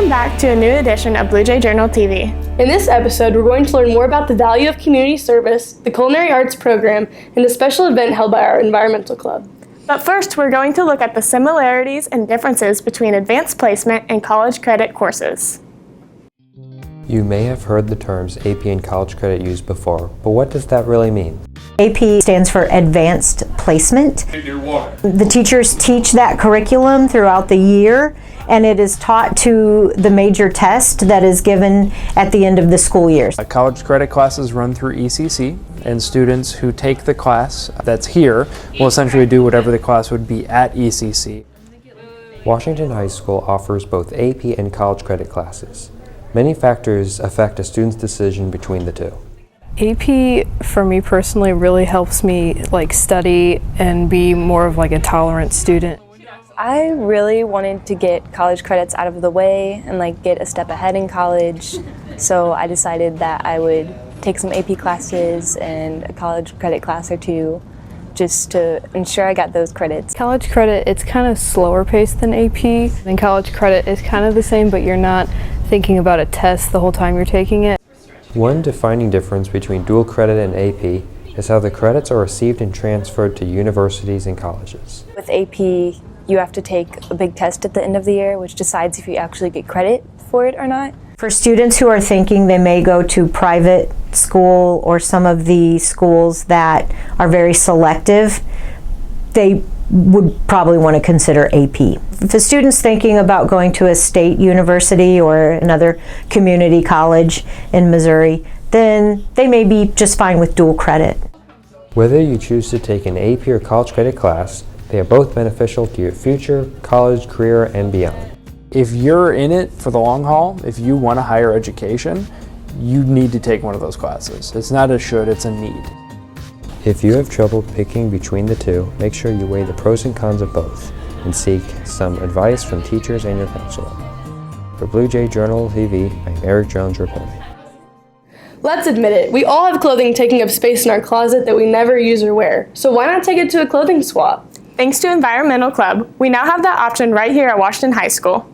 Welcome back to a new edition of Blue Jay Journal TV. In this episode, we're going to learn more about the value of community service, the Culinary Arts program, and a special event held by our environmental club. But first, we're going to look at the similarities and differences between advanced placement and college credit courses. You may have heard the terms AP and college credit used before, but what does that really mean? AP stands for Advanced Placement. The teachers teach that curriculum throughout the year, and it is taught to the major test that is given at the end of the school year. College credit classes run through ECC, and students who take the class that's here will essentially do whatever the class would be at ECC. Washington High School offers both AP and college credit classes. Many factors affect a student's decision between the two. AP for me personally really helps me study and be more of a tolerant student. I really wanted to get college credits out of the way and get a step ahead in college, so I decided that I would take some AP classes and a college credit class or two just to ensure I got those credits. College credit, it's kind of slower paced than AP, and college credit is kind of the same, but you're not thinking about a test the whole time you're taking it. One defining difference between dual credit and AP is how the credits are received and transferred to universities and colleges. With AP, you have to take a big test at the end of the year, which decides if you actually get credit for it or not. For students who are thinking they may go to private school or some of the schools that are very selective, they would probably want to consider AP. If a student's thinking about going to a state university or another community college in Missouri, then they may be just fine with dual credit. Whether you choose to take an AP or college credit class, they are both beneficial to your future, college, career, and beyond. If you're in it for the long haul, if you want a higher education, you need to take one of those classes. It's not a should, it's a need. If you have trouble picking between the two, make sure you weigh the pros and cons of both and seek some advice from teachers and your counselor. For Blue Jay Journal TV, I'm Eric Jones reporting. Let's admit it, we all have clothing taking up space in our closet that we never use or wear, so why not take it to a clothing swap? Thanks to Environmental Club, we now have that option right here at Washington High School.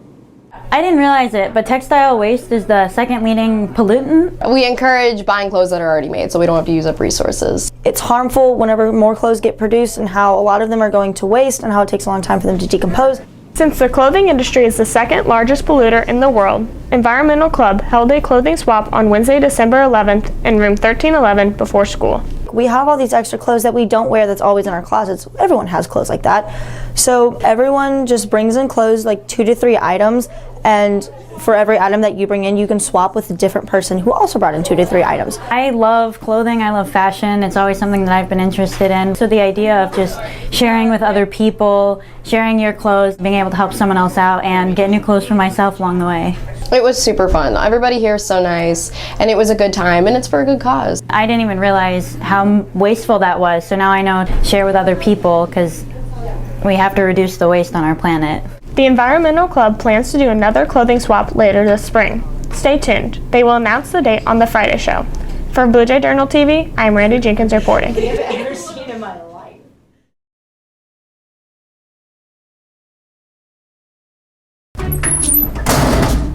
I didn't realize it, but textile waste is the second leading pollutant. We encourage buying clothes that are already made so we don't have to use up resources. It's harmful whenever more clothes get produced and how a lot of them are going to waste and how it takes a long time for them to decompose. Since the clothing industry is the second largest polluter in the world, Environmental Club held a clothing swap on Wednesday, December 11th in room 1311 before school. We have all these extra clothes that we don't wear that's always in our closets. Everyone has clothes like that. So everyone just brings in clothes, 2 to 3 items, and for every item that you bring in, you can swap with a different person who also brought in 2 to 3 items. I love clothing, I love fashion. It's always something that I've been interested in. So the idea of just sharing with other people, sharing your clothes, being able to help someone else out and get new clothes for myself along the way. It was super fun. Everybody here is so nice, and it was a good time, and it's for a good cause. I didn't even realize how wasteful that was, so now I know to share with other people because we have to reduce the waste on our planet. The Environmental Club plans to do another clothing swap later this spring. Stay tuned. They will announce the date on the Friday show. For Blue Jay Journal TV, I'm Randy Jenkins reporting.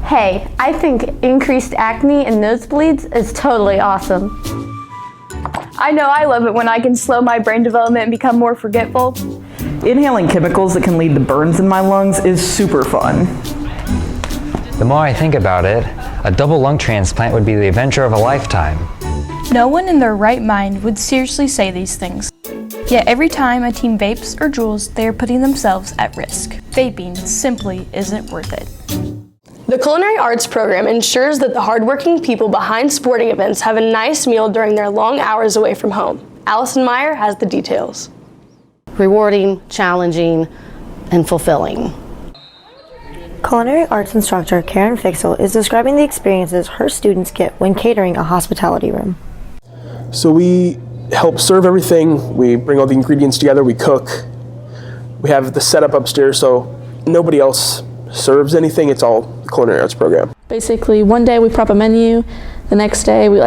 Hey, I think increased acne and nosebleeds is totally awesome. I know I love it when I can slow my brain development and become more forgetful. Inhaling chemicals that can lead to burns in my lungs is super fun. The more I think about it, a double lung transplant would be the adventure of a lifetime. No one in their right mind would seriously say these things. Yet every time a team vapes or drools, they are putting themselves at risk. Vaping simply isn't worth it. The Culinary Arts program ensures that the hardworking people behind sporting events have a nice meal during their long hours away from home. Allison Meyer has the details. Rewarding, challenging, and fulfilling. Culinary arts instructor Karen Fixel is describing the experiences her students get when catering a hospitality room. So we help serve everything, we bring all the ingredients together, we cook. We have the setup upstairs so nobody else serves anything, it's all the Culinary Arts program. Basically, one day we prep a menu, the next day we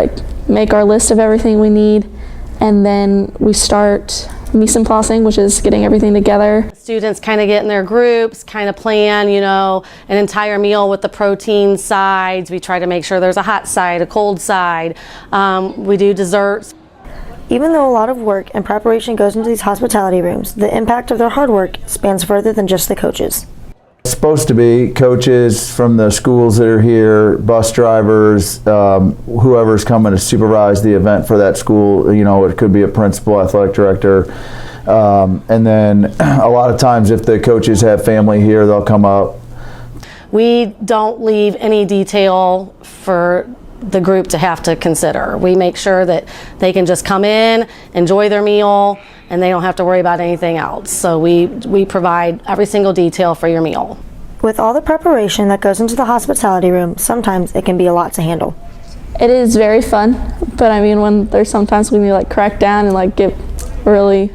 make our list of everything we need, and then we start mise en placing, which is getting everything together. Students kind of get in their groups, kind of plan, an entire meal with the protein sides. We try to make sure there's a hot side, a cold side. We do desserts. Even though a lot of work and preparation goes into these hospitality rooms, the impact of their hard work spans further than just the coaches. It's supposed to be coaches from the schools that are here, bus drivers, whoever's coming to supervise the event for that school. It could be a principal, athletic director, and then a lot of times if the coaches have family here, they'll come up. We don't leave any detail for the group to have to consider. We make sure that they can just come in, enjoy their meal, and they don't have to worry about anything else. So we provide every single detail for your meal. With all the preparation that goes into the hospitality room, sometimes it can be a lot to handle. It is very fun, but when there's sometimes when you crack down and get really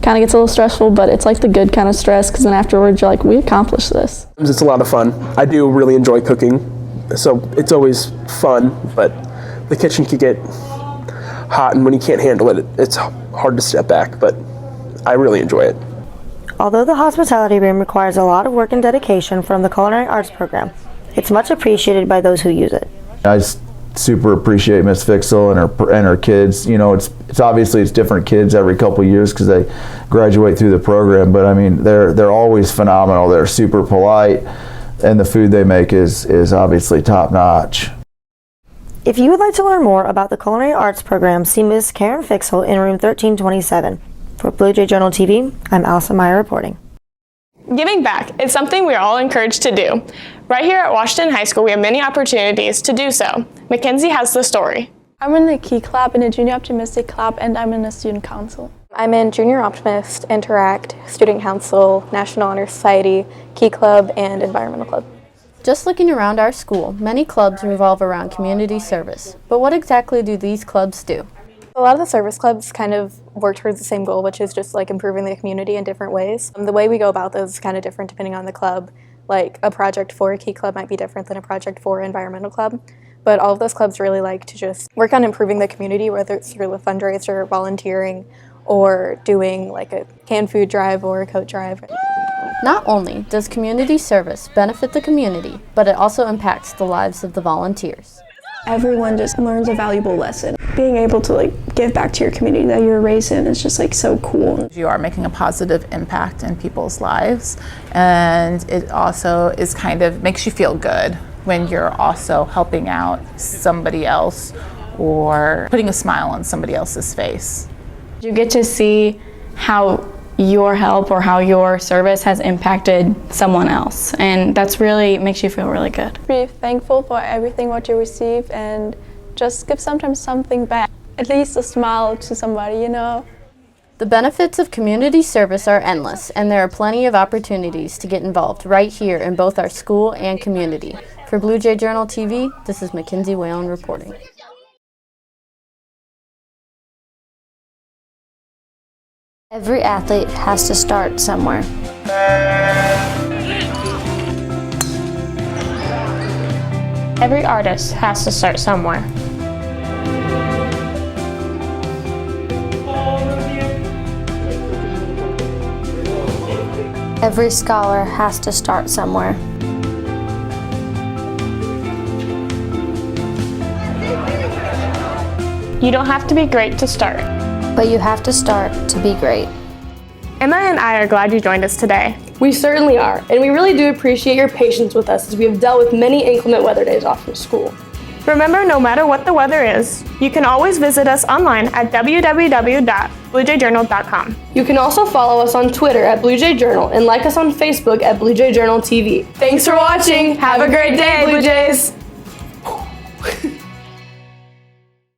kind of gets a little stressful, but it's the good kind of stress, because then afterwards you're we accomplished this. It's a lot of fun. I do really enjoy cooking, so it's always fun, but the kitchen can get hot, and when you can't handle it, it's hard to step back, but I really enjoy it. Although the hospitality room requires a lot of work and dedication from the Culinary Arts program, it's much appreciated by those who use it. I just super appreciate Miss Fixel and her kids. It's obviously it's different kids every couple years because they graduate through the program, but they're always phenomenal. They're super polite, and the food they make is obviously top notch. If you would like to learn more about the Culinary Arts program, see Ms. Karen Fixel in room 1327. For Blue Jay Journal TV, I'm Allison Meyer reporting. Giving back is something we are all encouraged to do. Right here at Washington High School, we have many opportunities to do so. Mackenzie has the story. I'm in the Key Club, in the Junior Optimistic Club, and I'm in the Student Council. I'm in Junior Optimist, Interact, Student Council, National Honor Society, Key Club, and Environmental Club. Just looking around our school, many clubs revolve around community service. But what exactly do these clubs do? A lot of the service clubs kind of work towards the same goal, which is just improving the community in different ways. The way we go about those is kind of different depending on the club. A project for a Key Club might be different than a project for an Environmental Club. But all of those clubs really like to just work on improving the community, whether it's through a fundraiser, volunteering, or doing a canned food drive or a coat drive. Not only does community service benefit the community, but it also impacts the lives of the volunteers. Everyone just learns a valuable lesson. Being able to give back to your community that you're raised in is just so cool. You are making a positive impact in people's lives, and it also is makes you feel good when you're also helping out somebody else or putting a smile on somebody else's face. You get to see how your help or how your service has impacted someone else, and that's really makes you feel really good. Be thankful for everything what you receive and just give sometimes something back, at least a smile to somebody, The benefits of community service are endless, and there are plenty of opportunities to get involved right here in both our school and community. For Blue Jay Journal TV, this is Mackenzie Whalen reporting. Every athlete has to start somewhere. Every artist has to start somewhere. Every scholar has to start somewhere. You don't have to be great to start. But you have to start to be great. Emma and I are glad you joined us today. We certainly are, and we really do appreciate your patience with us as we have dealt with many inclement weather days off from school. Remember, no matter what the weather is, you can always visit us online at www.bluejayjournal.com. You can also follow us on Twitter at Blue Jay Journal and like us on Facebook at Blue Jay Journal TV. Thanks for watching. Have a great day, Blue Jays.